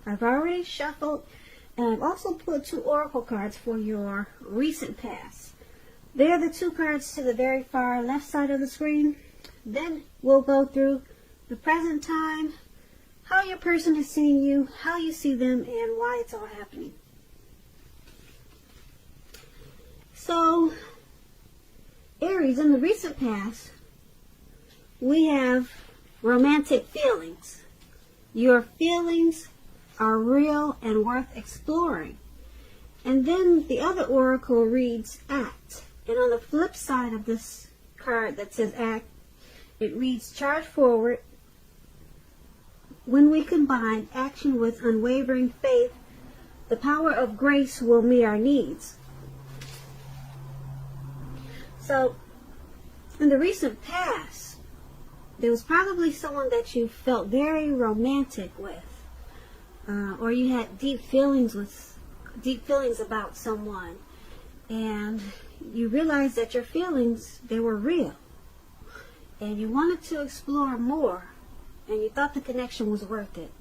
I've already shuffled, and I've also pulled 2 oracle cards for your recent past. They're the 2 cards to the very far left side of the screen. Then we'll go through the present time, how your person is seeing you, how you see them, and why it's all happening. So, Aries, in the recent past, we have romantic feelings. Your feelings are real and worth exploring. And then the other oracle reads act. And on the flip side of this card that says act, it reads charge forward. When we combine action with unwavering faith, the power of grace will meet our needs. So, in the recent past, there was probably someone that you felt very romantic with, or you had deep feelings about someone, and you realized that your feelings, they were real, and you wanted to explore more, and you thought the connection was worth it.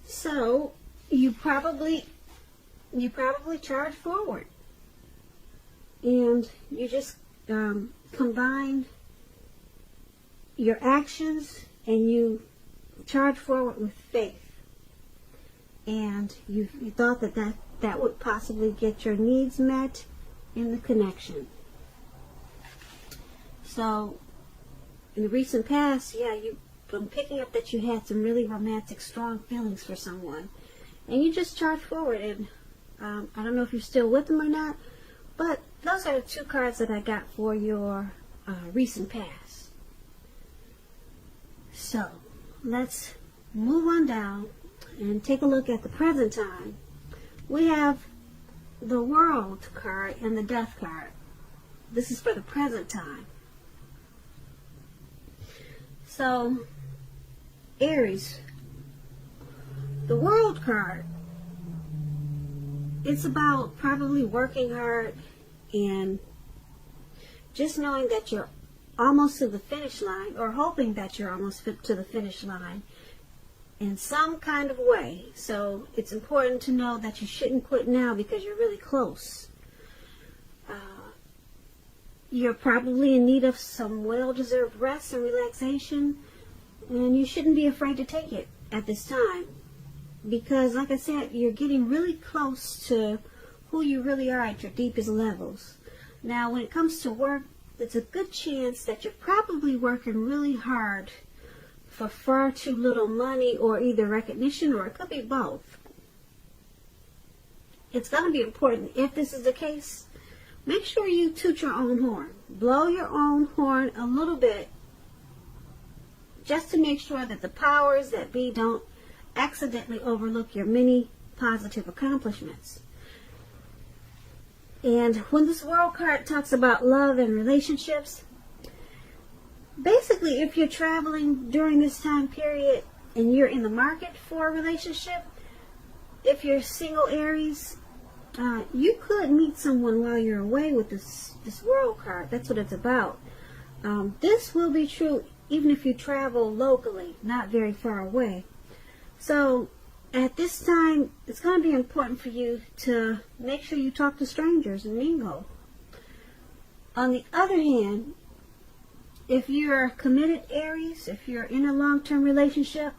So you probably charged forward, and you just combined your actions, and you charged forward with faith, and you thought that would possibly get your needs met in the connection. So in the recent past, I'm picking up that you had some really romantic, strong feelings for someone, and you just charged forward. And I don't know if you're still with them or not, but those are the 2 cards that I got for your recent past. So let's move on down and take a look at the present time. We have the World card and the Death card. This is for the present time. So, Aries, the World card, it's about probably working hard and just knowing that you're almost to the finish line, or hoping that you're almost to the finish line in some kind of way. So it's important to know that you shouldn't quit now because you're really close. You're probably in need of some well-deserved rest and relaxation, and you shouldn't be afraid to take it at this time, because like I said, you're getting really close to who you really are at your deepest levels. Now when it comes to work, it's a good chance that you're probably working really hard for far too little money, or either recognition, or it could be both. It's going to be important, if this is the case, make sure you toot your own horn. Blow your own horn a little bit, just to make sure that the powers that be don't accidentally overlook your many positive accomplishments. And when this World card talks about love and relationships, basically if you're traveling during this time period and you're in the market for a relationship, if you're single Aries, you could meet someone while you're away with this World card. That's what it's about. This will be true even if you travel locally, not very far away. So at this time, it's going to be important for you to make sure you talk to strangers and mingle. On the other hand, if you're committed Aries, if you're in a long-term relationship,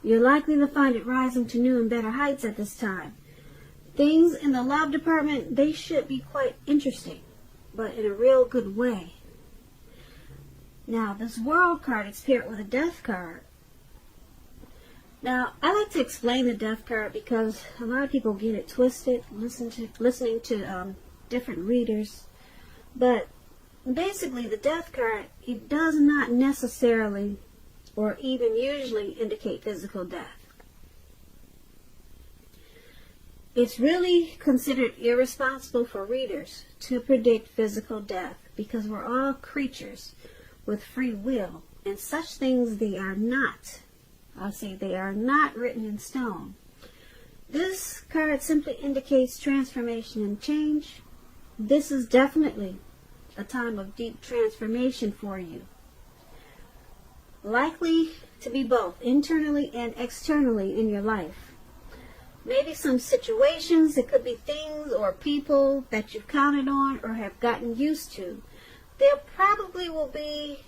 you're likely to find it rising to new and better heights at this time. Things in the love department, they should be quite interesting, but in a real good way. Now, this World card is paired with a Death card. Now, I like to explain the Death card because a lot of people get it twisted listening to different readers. But basically, the Death card, it does not necessarily or even usually indicate physical death. It's really considered irresponsible for readers to predict physical death, because we're all creatures with free will, and such things, they are not. I'll say they are not written in stone. This card simply indicates transformation and change. This is definitely a time of deep transformation for you. likely to be both internally and externally in your life. Maybe some situations, it could be things or people that you've counted on or have gotten used to. They probably will be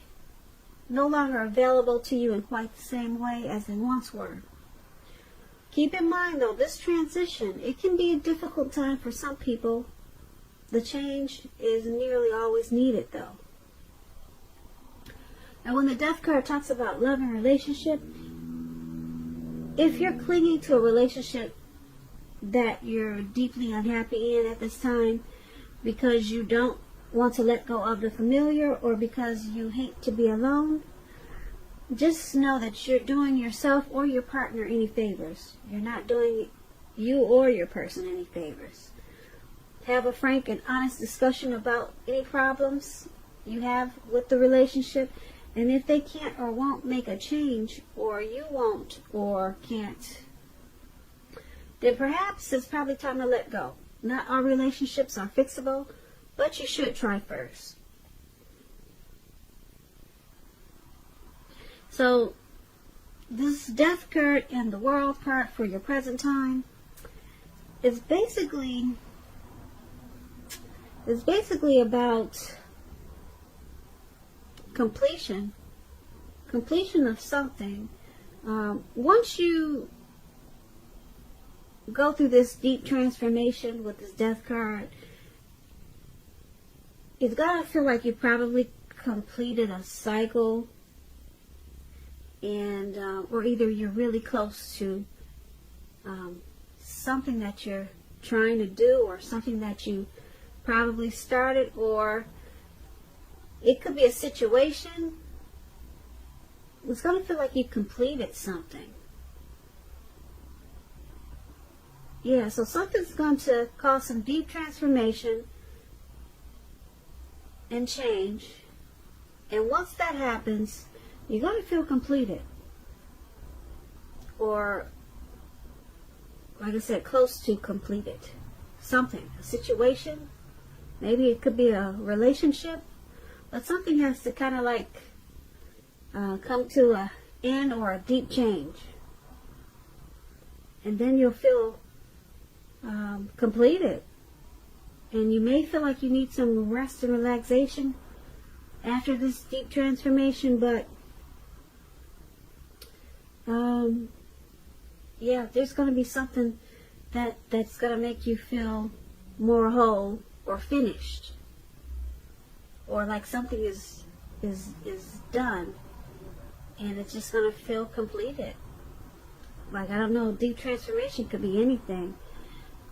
no longer available to you in quite the same way as they once were. Keep in mind though, this transition, it can be a difficult time for some people. The change is nearly always needed though. And when the Death card talks about love and relationship, if you're clinging to a relationship that you're deeply unhappy in at this time because you don't want to let go of the familiar or because you hate to be alone, just know that you're doing yourself or your partner any favors. You're not doing you or your person any favors. Have a frank and honest discussion about any problems you have with the relationship, and if they can't or won't make a change, or you won't or can't, then perhaps it's probably time to let go. Not all relationships are fixable, but you should try first. So, this Death card and the World card for your present time is basically about completion of something. Once you go through this deep transformation with this Death card, it's gotta feel like you probably completed a cycle, and or either you're really close to something that you're trying to do, or something that you probably started, or it could be a situation. It's going to feel like you completed something. Yeah, so something's going to cause some deep transformation and change. And once that happens, you're going to feel completed. Or, like I said, close to completed. Something, a situation. Maybe it could be a relationship. But something has to kind of like come to an end or a deep change. And then you'll feel completed. And you may feel like you need some rest and relaxation after this deep transformation, but yeah, there's going to be something that's going to make you feel more whole or finished, or like something is done and it's just going to feel completed. Like, I don't know, deep transformation could be anything.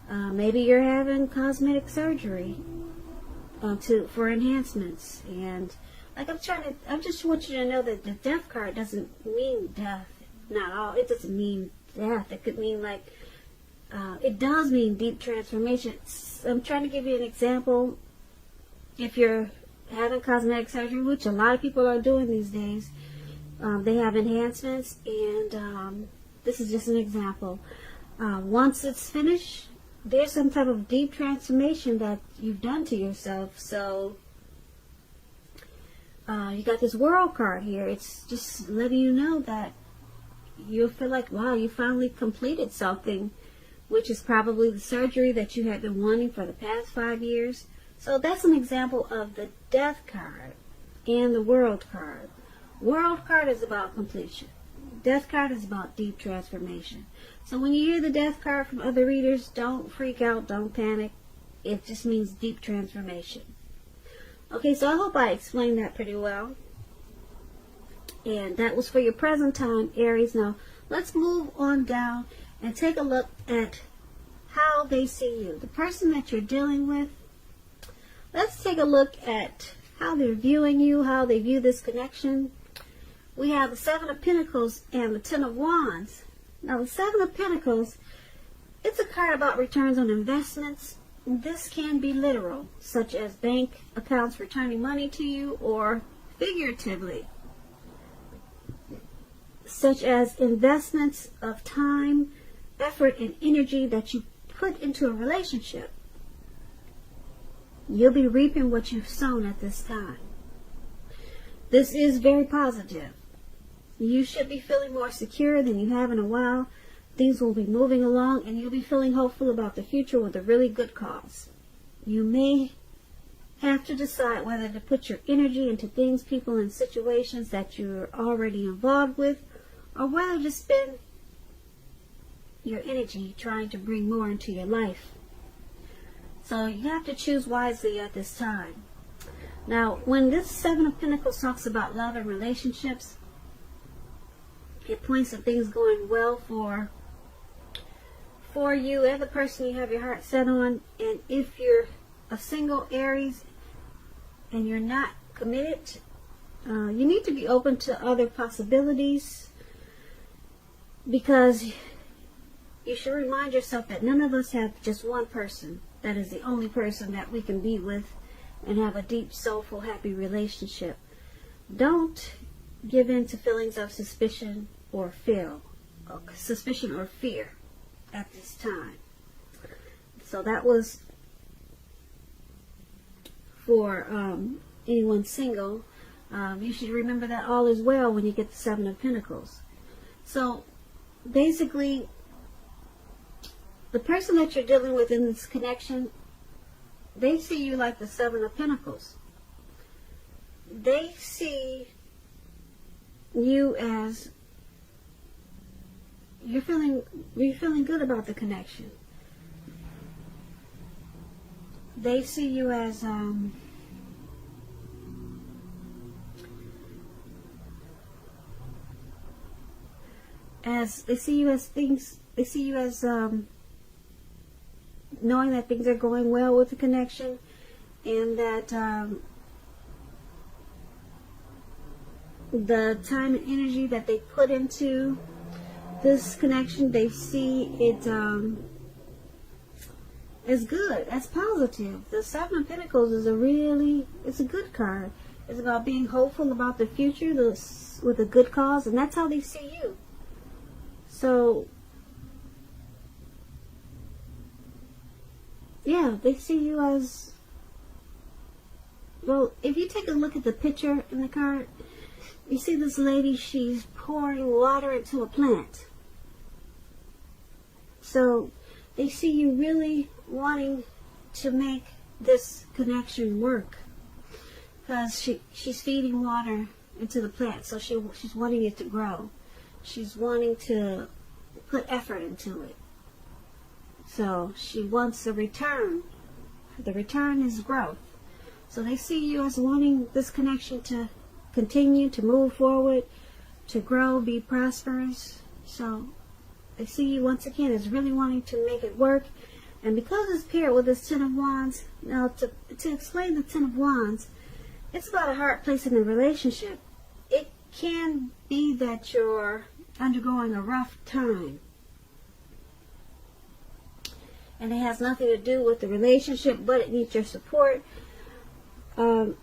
Maybe you're having cosmetic surgery for enhancements, and like I just want you to know that the Death card doesn't mean death. Not all. It doesn't mean death. It could mean like it does mean deep transformation. I'm trying to give you an example. If you're having cosmetic surgery, which a lot of people are doing these days, they have enhancements, and this is just an example. Once it's finished, there's some type of deep transformation that you've done to yourself. So you got this World card here. It's just letting you know that you'll feel like, wow, you finally completed something, which is probably the surgery that you had been wanting for the past 5 years. So that's an example of the Death card and the World card. World card is about completion. Death card is about deep transformation. So when you hear the Death card from other readers, don't freak out, don't panic. It just means deep transformation. Okay, so I hope I explained that pretty well. And that was for your present time, Aries. Now, let's move on down and take a look at how they see you. The person that you're dealing with, let's take a look at how they're viewing you, how they view this connection. We have the Seven of Pentacles and the Ten of Wands. Now, the Seven of Pentacles, it's a card about returns on investments. This can be literal, such as bank accounts returning money to you, or figuratively, such as investments of time, effort, and energy that you put into a relationship. You'll be reaping what you've sown at this time. This is very positive. You should be feeling more secure than you have in a while. Things will be moving along, and you'll be feeling hopeful about the future with a really good cause. You may have to decide whether to put your energy into things, people, and situations that you're already involved with, or whether to spend your energy trying to bring more into your life. So you have to choose wisely at this time. Now, when this Seven of Pentacles talks about love and relationships, it points to things going well for you and the person you have your heart set on. And if you're a single Aries and you're not committed, you need to be open to other possibilities, because you should remind yourself that none of us have just one person that is the only person that we can be with and have a deep, soulful, happy relationship. Don't give in to feelings of suspicion or fear at this time. So that was for anyone single. You should remember that all is well when you get the Seven of Pentacles. So basically, the person that you're dealing with in this connection, they see you like the Seven of Pentacles. They see you as you're feeling good about the connection. They see you as they see you as things. They see you as knowing that things are going well with the connection, and that the time and energy that they put into this connection, they see it as good, as positive. The Seven of Pentacles is it's a good card. It's about being hopeful about the future with a good cause, and that's how they see you. So yeah, they see you as, well, if you take a look at the picture in the card, you see this lady, she's pouring water into a plant. So they see you really wanting to make this connection work, because she's feeding water into the plant, so she's wanting it to grow. She's wanting to put effort into it. So she wants a return. The return is growth. So they see you as wanting this connection to continue, to move forward, to grow, be prosperous. So they see you once again as really wanting to make it work. And because it's paired with this Ten of Wands, now to explain the Ten of Wands, it's about a hard place in a relationship. It can be that you're undergoing a rough time, and it has nothing to do with the relationship, but it needs your support. It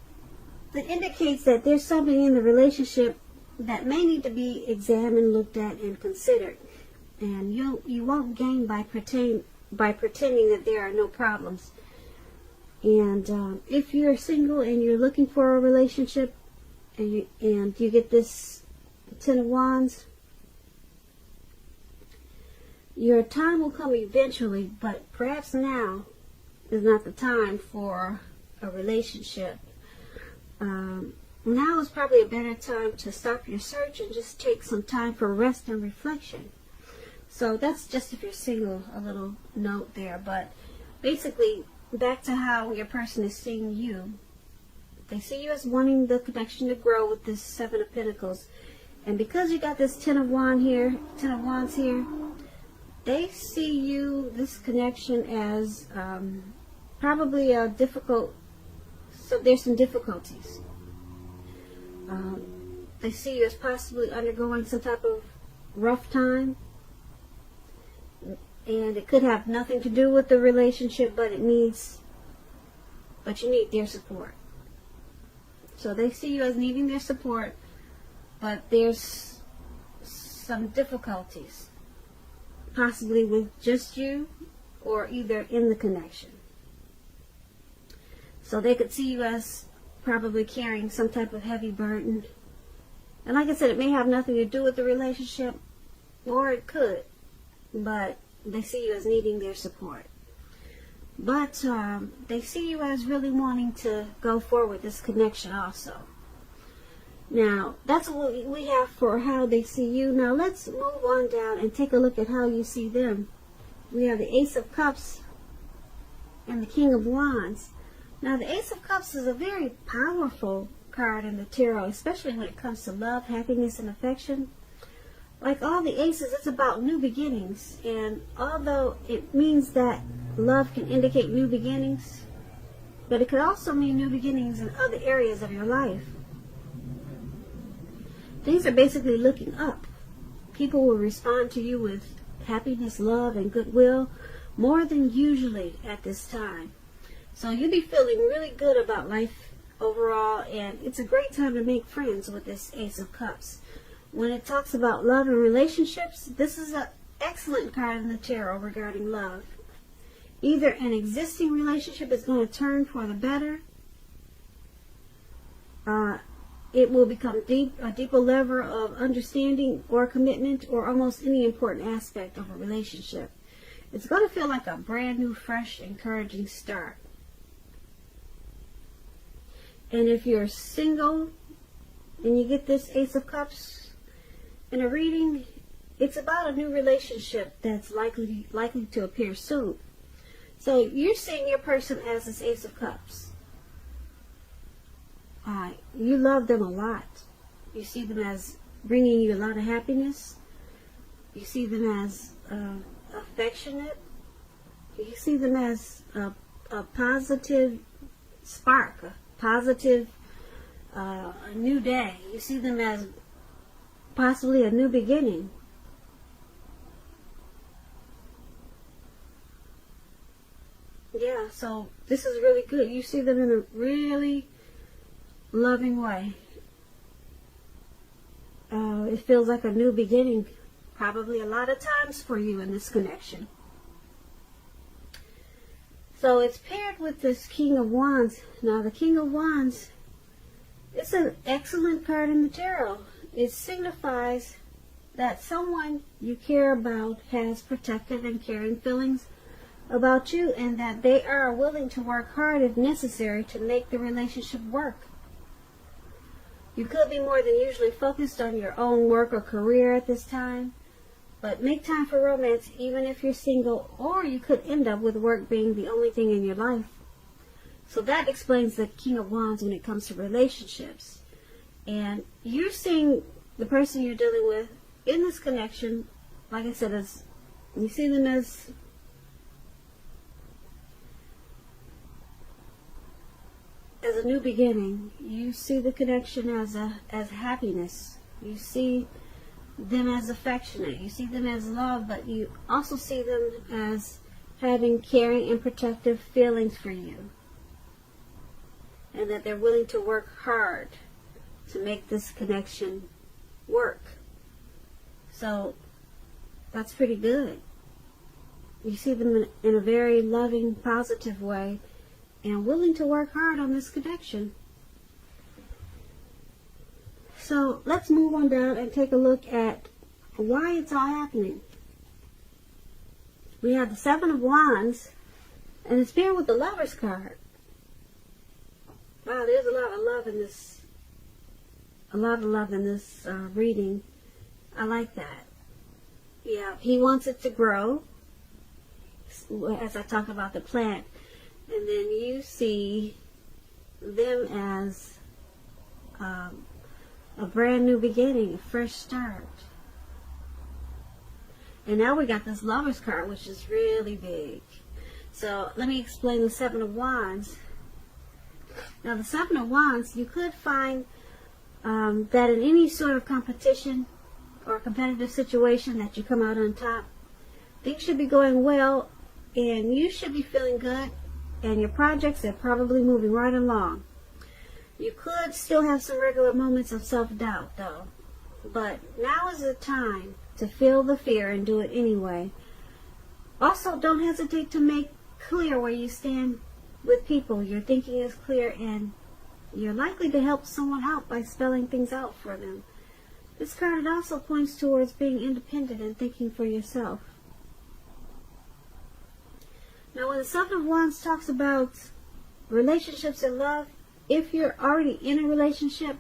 indicates that there's something in the relationship that may need to be examined, looked at, and considered. And you won't gain by pretending that there are no problems. And if you're single and you're looking for a relationship, and you get this Ten of Wands, your time will come eventually, but perhaps now is not the time for a relationship. Now is probably a better time to stop your search and just take some time for rest and reflection. So that's just if you're single, a little note there. But basically, back to how your person is seeing you. They see you as wanting the connection to grow with this Seven of Pentacles. And because you got this Ten of Wands here, they see you, this connection, as probably a difficult, so there's some difficulties. They see you as possibly undergoing some type of rough time. And it could have nothing to do with the relationship, but you need their support. So they see you as needing their support, but there's some difficulties, possibly with just you or either in the connection. So they could see you as probably carrying some type of heavy burden. And like I said, it may have nothing to do with the relationship, or it could, but they see you as needing their support. But they see you as really wanting to go forward with this connection also. Now, that's what we have for how they see you. Now, let's move on down and take a look at how you see them. We have the Ace of Cups and the King of Wands. Now, the Ace of Cups is a very powerful card in the tarot, especially when it comes to love, happiness, and affection. Like all the aces, it's about new beginnings. And although it means that love can indicate new beginnings, but it could also mean new beginnings in other areas of your life. Things are basically looking up. People will respond to you with happiness, love, and goodwill more than usually at this time. So you'll be feeling really good about life overall, and it's a great time to make friends with this Ace of Cups. When it talks about love and relationships, this is an excellent card in the tarot regarding love. Either an existing relationship is going to turn for the better, it will become a deeper level of understanding or commitment, or almost any important aspect of a relationship. It's going to feel like a brand new, fresh, encouraging start. And if you're single and you get this Ace of Cups in a reading, it's about a new relationship that's likely to appear soon. So you're seeing your person as this Ace of Cups. You love them a lot. You see them as bringing you a lot of happiness. You see them as affectionate. You see them as a positive spark, a positive a new day. You see them as possibly a new beginning. Yeah, so this is really good. You see them in a really loving way. It feels like a new beginning, probably a lot of times for you in this connection. So it's paired with this King of Wands. Now the King of Wands, it's an excellent card in the tarot. It signifies that someone you care about has protective and caring feelings about you, and that they are willing to work hard if necessary to make the relationship work. You could be more than usually focused on your own work or career at this time, but make time for romance even if you're single, or you could end up with work being the only thing in your life. So that explains the King of Wands when it comes to relationships. And you're seeing the person you're dealing with in this connection, like I said, as you see them as a new beginning. You see the connection as happiness. You see them as affectionate. You see them as love, but you also see them as having caring and protective feelings for you, and that they're willing to work hard to make this connection work. So that's pretty good. You see them in a very loving, positive way, and willing to work hard on this connection. So let's move on down and take a look at why it's all happening. We have the Seven of Wands, and it's paired with the Lover's card. Wow, there's a lot of love in this. A lot of love in this reading. I like that. Yeah, he wants it to grow, as I talk about the plant. And then you see them as a brand new beginning, a fresh start. And now we got this Lover's card, which is really big. So let me explain the Seven of Wands. Now the Seven of Wands, you could find that in any sort of competition or competitive situation that you come out on top, things should be going well, and you should be feeling good. And your projects are probably moving right along. You could still have some regular moments of self-doubt, though. But now is the time to feel the fear and do it anyway. Also, don't hesitate to make clear where you stand with people. Your thinking is clear, and you're likely to help someone out by spelling things out for them. this card, it also points towards being independent and thinking for yourself. Now, when the Seven of Wands talks about relationships and love, if you're already in a relationship,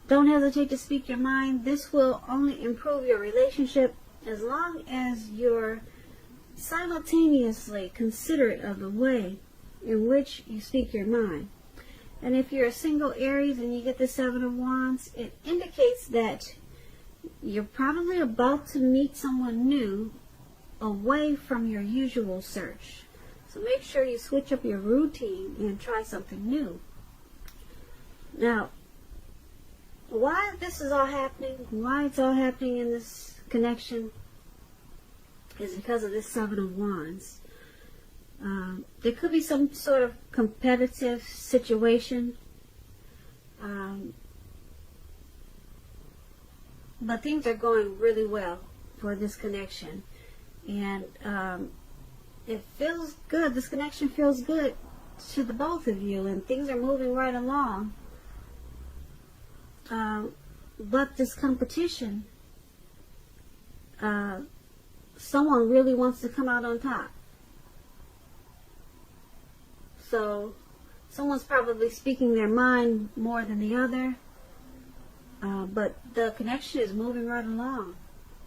don't hesitate to speak your mind. This will only improve your relationship as long as you're simultaneously considerate of the way in which you speak your mind. And if you're a single Aries and you get the Seven of Wands, it indicates that you're probably about to meet someone new away from your usual search. So make sure you switch up your routine and try something new. Now, why this is all happening, why it's all happening in this connection, is because of this Seven of Wands. There could be some sort of competitive situation, but things are going really well for this connection, and it feels good. This connection feels good to the both of you, and things are moving right along. But this competition, someone really wants to come out on top. So someone's probably speaking their mind more than the other, but the connection is moving right along.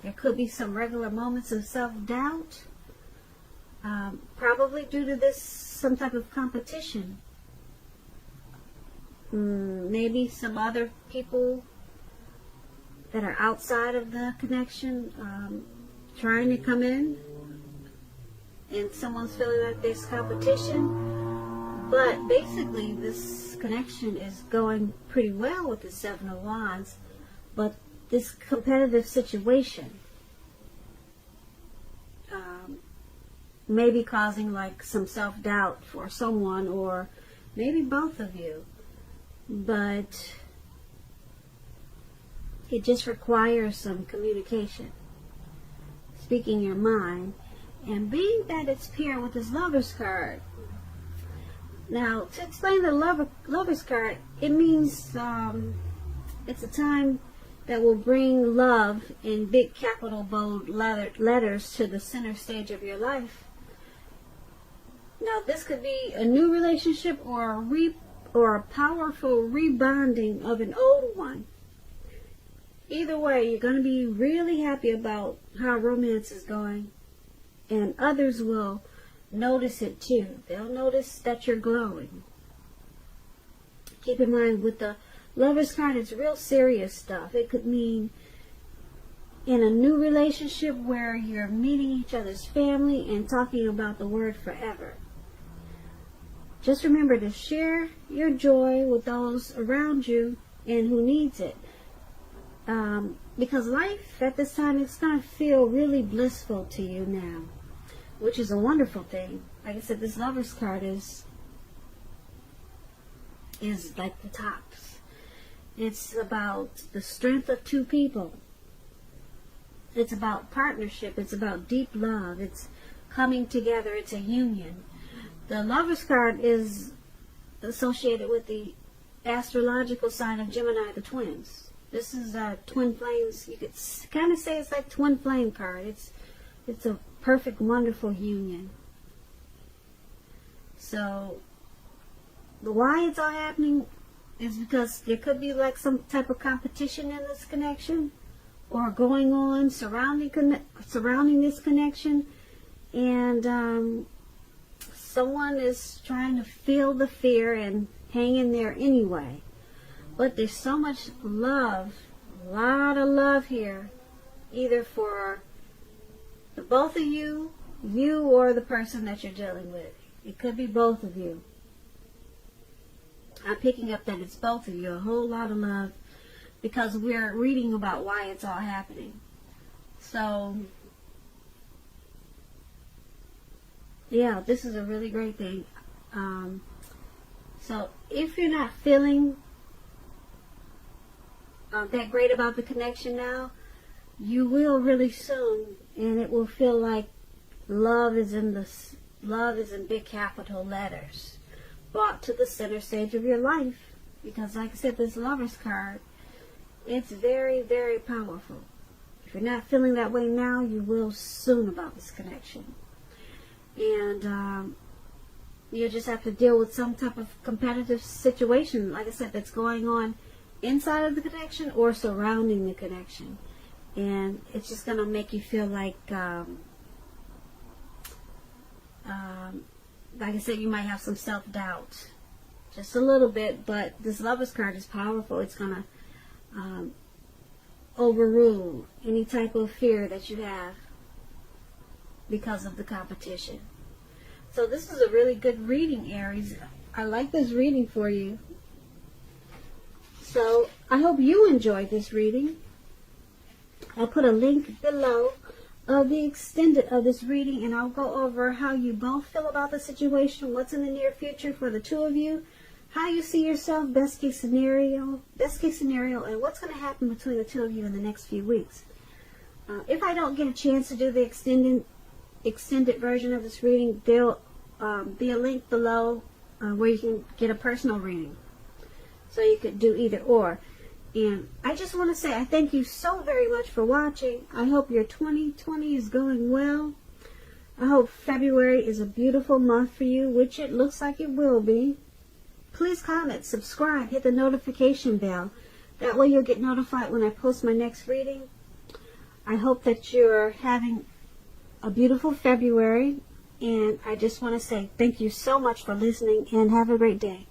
There could be some regular moments of self-doubt, probably due to this, some type of competition. Maybe some other people that are outside of the connection trying to come in, and someone's feeling like there's competition. But basically, this connection is going pretty well with the Seven of Wands. But this competitive situation may be causing like some self-doubt for someone, or maybe both of you. But it just requires some communication, speaking your mind, and being that it's paired with this Lover's card. Now, to explain the Lover's card, it means it's a time that will bring love in big capital bold letters to the center stage of your life. Now, this could be a new relationship or a powerful rebonding of an old one. Either way, you're going to be really happy about how romance is going, and others will notice it too. They'll notice that you're glowing. Keep in mind, with the Lover's card, it's real serious stuff. It could mean in a new relationship where you're meeting each other's family and talking about the word forever. Just remember to share your joy with those around you and who needs it. Because life at this time is going to feel really blissful to you now, which is a wonderful thing. Like I said, this Lover's card is like the tops. It's about the strength of two people. It's about partnership. It's about deep love. It's coming together. It's a union. The Lover's card is associated with the astrological sign of Gemini, the twins. This is twin flames. You could kind of say it's like twin flame card. It's a perfect, wonderful union. So, why it's all happening is because there could be like some type of competition in this connection, or going on surrounding this connection, and someone is trying to feel the fear and hang in there anyway. But there's so much love, a lot of love here, either for the both of you or the person that you're dealing with. It could be both of you. I'm picking up that it's both of you, a whole lot of love, because we're reading about why it's all happening. So, yeah, this is a really great thing. So, if you're not feeling that great about the connection now, you will really soon, and it will feel like love is in big capital letters, brought to the center stage of your life. Because like I said, this Lover's card It's very, very powerful. If you're not feeling that way now, you will soon about this connection. And you just have to deal with some type of competitive situation, like I said, that's going on inside of the connection or surrounding the connection. And it's just going to make you feel like I said, you might have some self-doubt. Just a little bit, but this Lovers card is powerful. It's going to overrule any type of fear that you have because of the competition. So this is a really good reading, Aries. I like this reading for you. So I hope you enjoyed this reading. I'll put a link below of the extended of this reading, and I'll go over how you both feel about the situation, what's in the near future for the two of you, how you see yourself, best case scenario, and what's going to happen between the two of you in the next few weeks. If I don't get a chance to do the extended version of this reading, there'll be a link below where you can get a personal reading. So you could do either or. And I just want to say I thank you so very much for watching. I hope your 2020 is going well. I hope February is a beautiful month for you, which it looks like it will be. Please comment, subscribe, hit the notification bell. That way you'll get notified when I post my next reading. I hope that you're having a beautiful February. And I just want to say thank you so much for listening and have a great day.